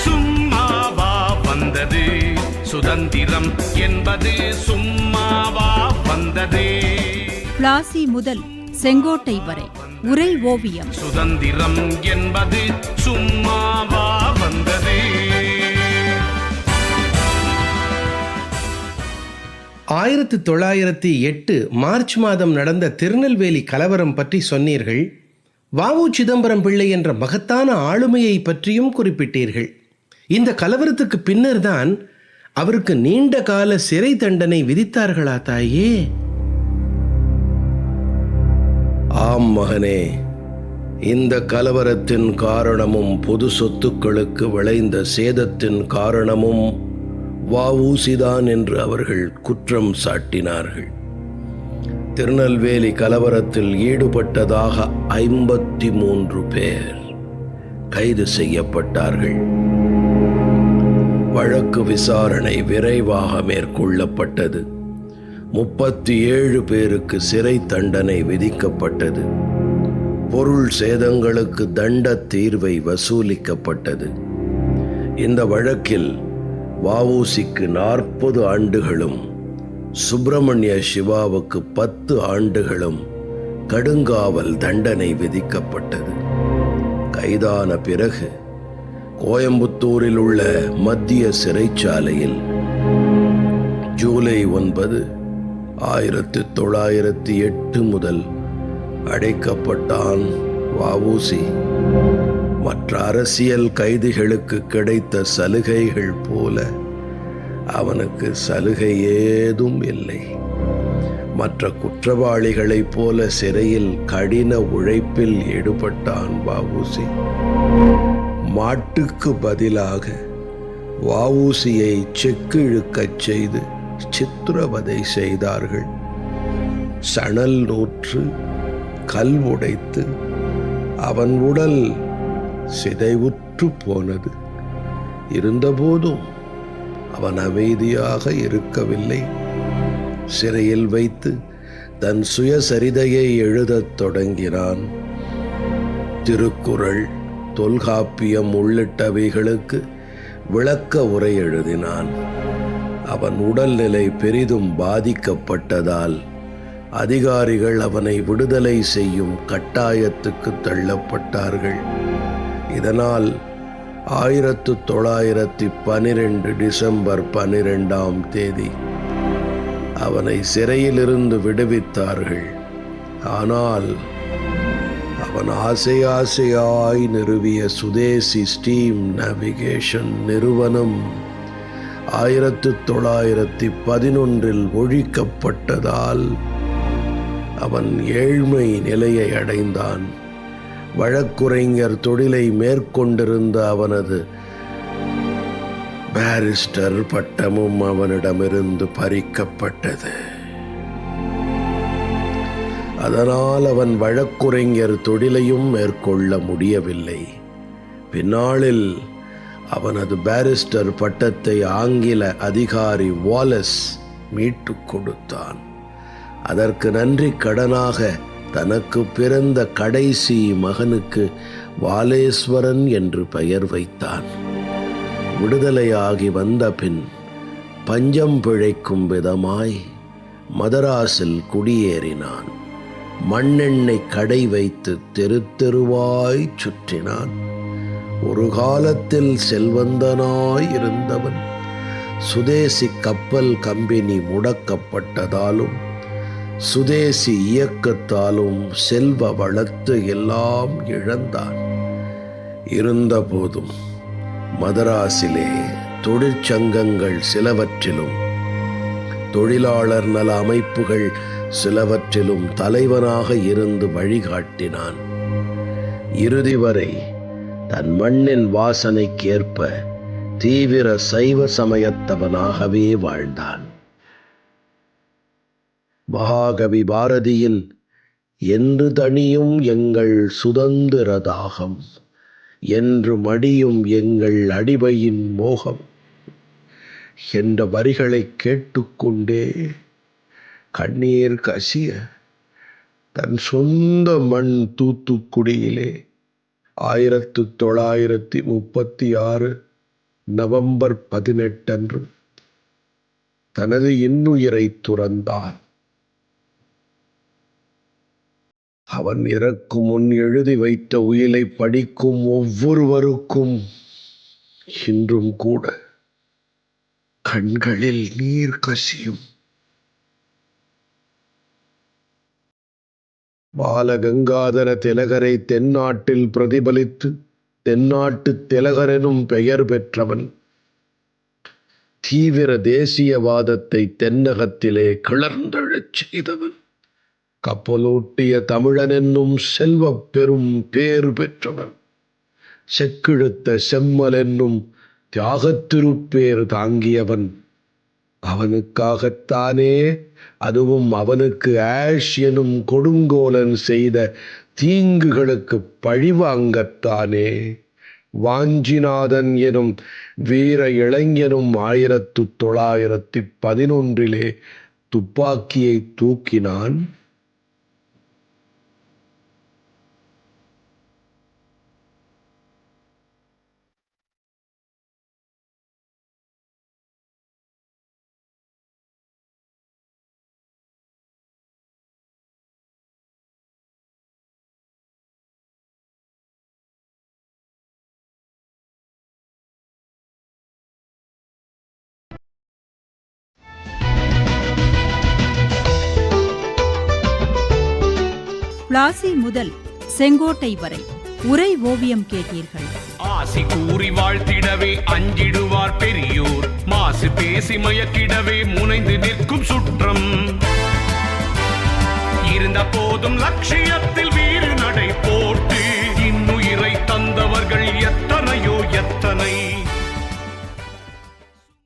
சும்மாவா வந்தது சுதந்திரம் என்பது சும்மாவா வந்தது. பிளாசி முதல் செங்கோட்டை வரை உரை ஓவியம். சுதந்திரம் என்பது சும்மாவா வந்தது. 1908 மார்ச் மாதம் நடந்த திருநெல்வேலி கலவரம் பற்றி சொன்னீர்கள். வ.உ. சிதம்பரம் பிள்ளை என்ற மகத்தான ஆளுமையை பற்றியும் குறிப்பிட்டீர்கள். இந்த கலவரத்துக்கு பின்னர் தான் அவருக்கு நீண்ட கால சிறை தண்டனை விதித்தார்களா தாயே? ஆம் மகனே, இந்த கலவரத்தின் காரணமும் பொது சொத்துக்களுக்கு விளைந்த சேதத்தின் காரணமும் வ.உ.சிதான் என்று அவர்கள் குற்றம் சாட்டினார்கள். திருநெல்வேலி கலவரத்தில் ஈடுபட்டதாக 53 பேர் கைது செய்யப்பட்டார்கள். வழக்கு விசாரணை விரைவாக மேற்கொள்ளப்பட்டது. 37 பேருக்கு சிறை தண்டனை விதிக்கப்பட்டது. பொருள் சேதங்களுக்கு தண்ட தீர்வை வசூலிக்கப்பட்டது. இந்த வழக்கில் வ.உ.சிக்கு 40 ஆண்டுகளும் சுப்பிரமணிய சிவாவுக்கு 10 ஆண்டுகளும் கடுங்காவல் தண்டனை விதிக்கப்பட்டது. கைதான பிறகு கோயம்புத்தூரில் உள்ள மத்திய சிறைச்சாலையில் ஜூலை 9, 1908 முதல் அடைக்கப்பட்டான் வ.உ.சி. மற்ற அரசியல் கைதிகளுக்கு கிடைத்த சலுகைகள் போல அவனுக்கு சலுகை ஏதும் இல்லை. மற்ற குற்றவாளிகளைப் போல சிறையில் கடின உழைப்பில் ஈடுபட்டான் வ.உ.சி. மாட்டுக்கு பதிலாக வ.உ.சியை செக்கு இழுக்கச் செய்து சித்திரவதை செய்தார்கள். சணல் நூற்று கல் உடைத்து அவன் உடல் சிதைவுற்று போனது. இருந்தபோதும் அவன் அமைதியாக இருக்கவில்லை. சிறையில் வைத்து தன் சுயசரிதையை எழுதத் தொடங்கினான். திருக்குறள், தொல்காப்பியம் உள்ளிட்டவைகளுக்கு விளக்க உரை எழுதினான். அவன் உடல்நிலை பெரிதும் பாதிக்கப்பட்டதால் அதிகாரிகள் அவனை விடுதலை செய்யும் கட்டாயத்துக்கு தள்ளப்பட்டார்கள். இதனால் 1912 டிசம்பர் 12ஆம் தேதி அவனை சிறையிலிருந்து விடுவித்தார்கள். ஆனால் அவன் ஆசையாய் நிறுவிய சுதேசி ஸ்டீம் நேவிகேஷன் நிறுவனம் 1911 ஒழிக்கப்பட்டதால் அவன் ஏழ்மை நிலையை அடைந்தான். வழக்குரைஞர் தொழிலை மேற்கொண்டிருந்த அவனது பாரிஸ்டர் பட்டமும் அவனிடமிருந்து பறிக்கப்பட்டது. அதனால் அவன் வழக்குரைஞர் தொழிலையும் மேற்கொள்ள முடியவில்லை. பின்னாளில் அவனது பாரிஸ்டர் பட்டத்தை ஆங்கில அதிகாரி வாலஸ் மீட்டுக் கொடுத்தான். அதற்கு நன்றி கடனாக தனக்கு பிறந்த கடைசி மகனுக்கு வாலேஸ்வரன் என்று பெயர் வைத்தான். விடுதலையாகி வந்த பின் பஞ்சம் பிழைக்கும் விதமாய் மதராஸில் குடியேறினான். மண்ணெண்ணெய் கடை வைத்து தெரு தெருவாய் சுற்றினான். ஒரு காலத்தில் செல்வந்தனாய் இருந்தவன் சுதேசி கப்பல் கம்பெனி முடக்கப்பட்டதாலும் சுதேசி இயக்கத்தாலும் செல்வ வளத்து எல்லாம் இழந்தான். இருந்தபோதும் மதராஸிலே தொழிற்சங்கங்கள் சிலவற்றிலும் தொழிலாளர் நல அமைப்புகள் சிலவற்றிலும் தலைவனாக இருந்து வழிகாட்டினான். இறுதி வரை தன் மண்ணின் வாசனைக்கேற்ப தீவிர சைவ சமயத்தவனாகவே வாழ்ந்தான். மகாகவி பாரதியின் என்று தணியும் எங்கள் சுதந்திர தாகம், என்று மடியும் எங்கள் அடிமையின் மோகம் என்ற வரிகளை கேட்டுக்கொண்டே கண்ணீர் கசிய தன் சொந்த மண் தூத்துக்குடியிலே 1936 நவம்பர் 18 அன்று தனது இன்னுயிரை துறந்தார். அவன் இறக்கும் முன் எழுதி வைத்த உயிலை படிக்கும் ஒவ்வொருவருக்கும் இன்றும் கூட கண்களில் நீர் கசியும். பாலகங்காதர திலகரை தென்னாட்டில் பிரதிபலித்து தென்னாட்டு திலகர் எனும் பெயர் பெற்றவன். தீவிர தேசியவாதத்தை தென்னகத்திலே கிளர்ந்தெழச் செய்தவன். கப்பலோட்டிய தமிழன் என்னும் செல்வப் பெரும் பேர் பெற்றவன். செக்கிழுத்த செம்மல் என்னும் தியாகத்திருப்பேர் தாங்கியவன். அவனுக்காகத்தானே, அதுவும் அவனுக்கு ஆஷ் எனும் கொடுங்கோலன் செய்த தீங்குகளுக்கு பழிவாங்கத்தானே வாஞ்சிநாதன் எனும் வீர இளைஞனும் 1911 துப்பாக்கியை தூக்கினான். பிளாசி முதல் செங்கோட்டை வரை உரை ஓவியம் கேட்டீர்கள். ஆசி கூறி வாழ்த்திடவே அஞ்சிடுவார் பெரியோர், மாசு பேசி மயக்கிடவே முனைந்து நிற்கும் சுற்றம். இருந்த போதும் லட்சியத்தில் வீறு நடை போட்டு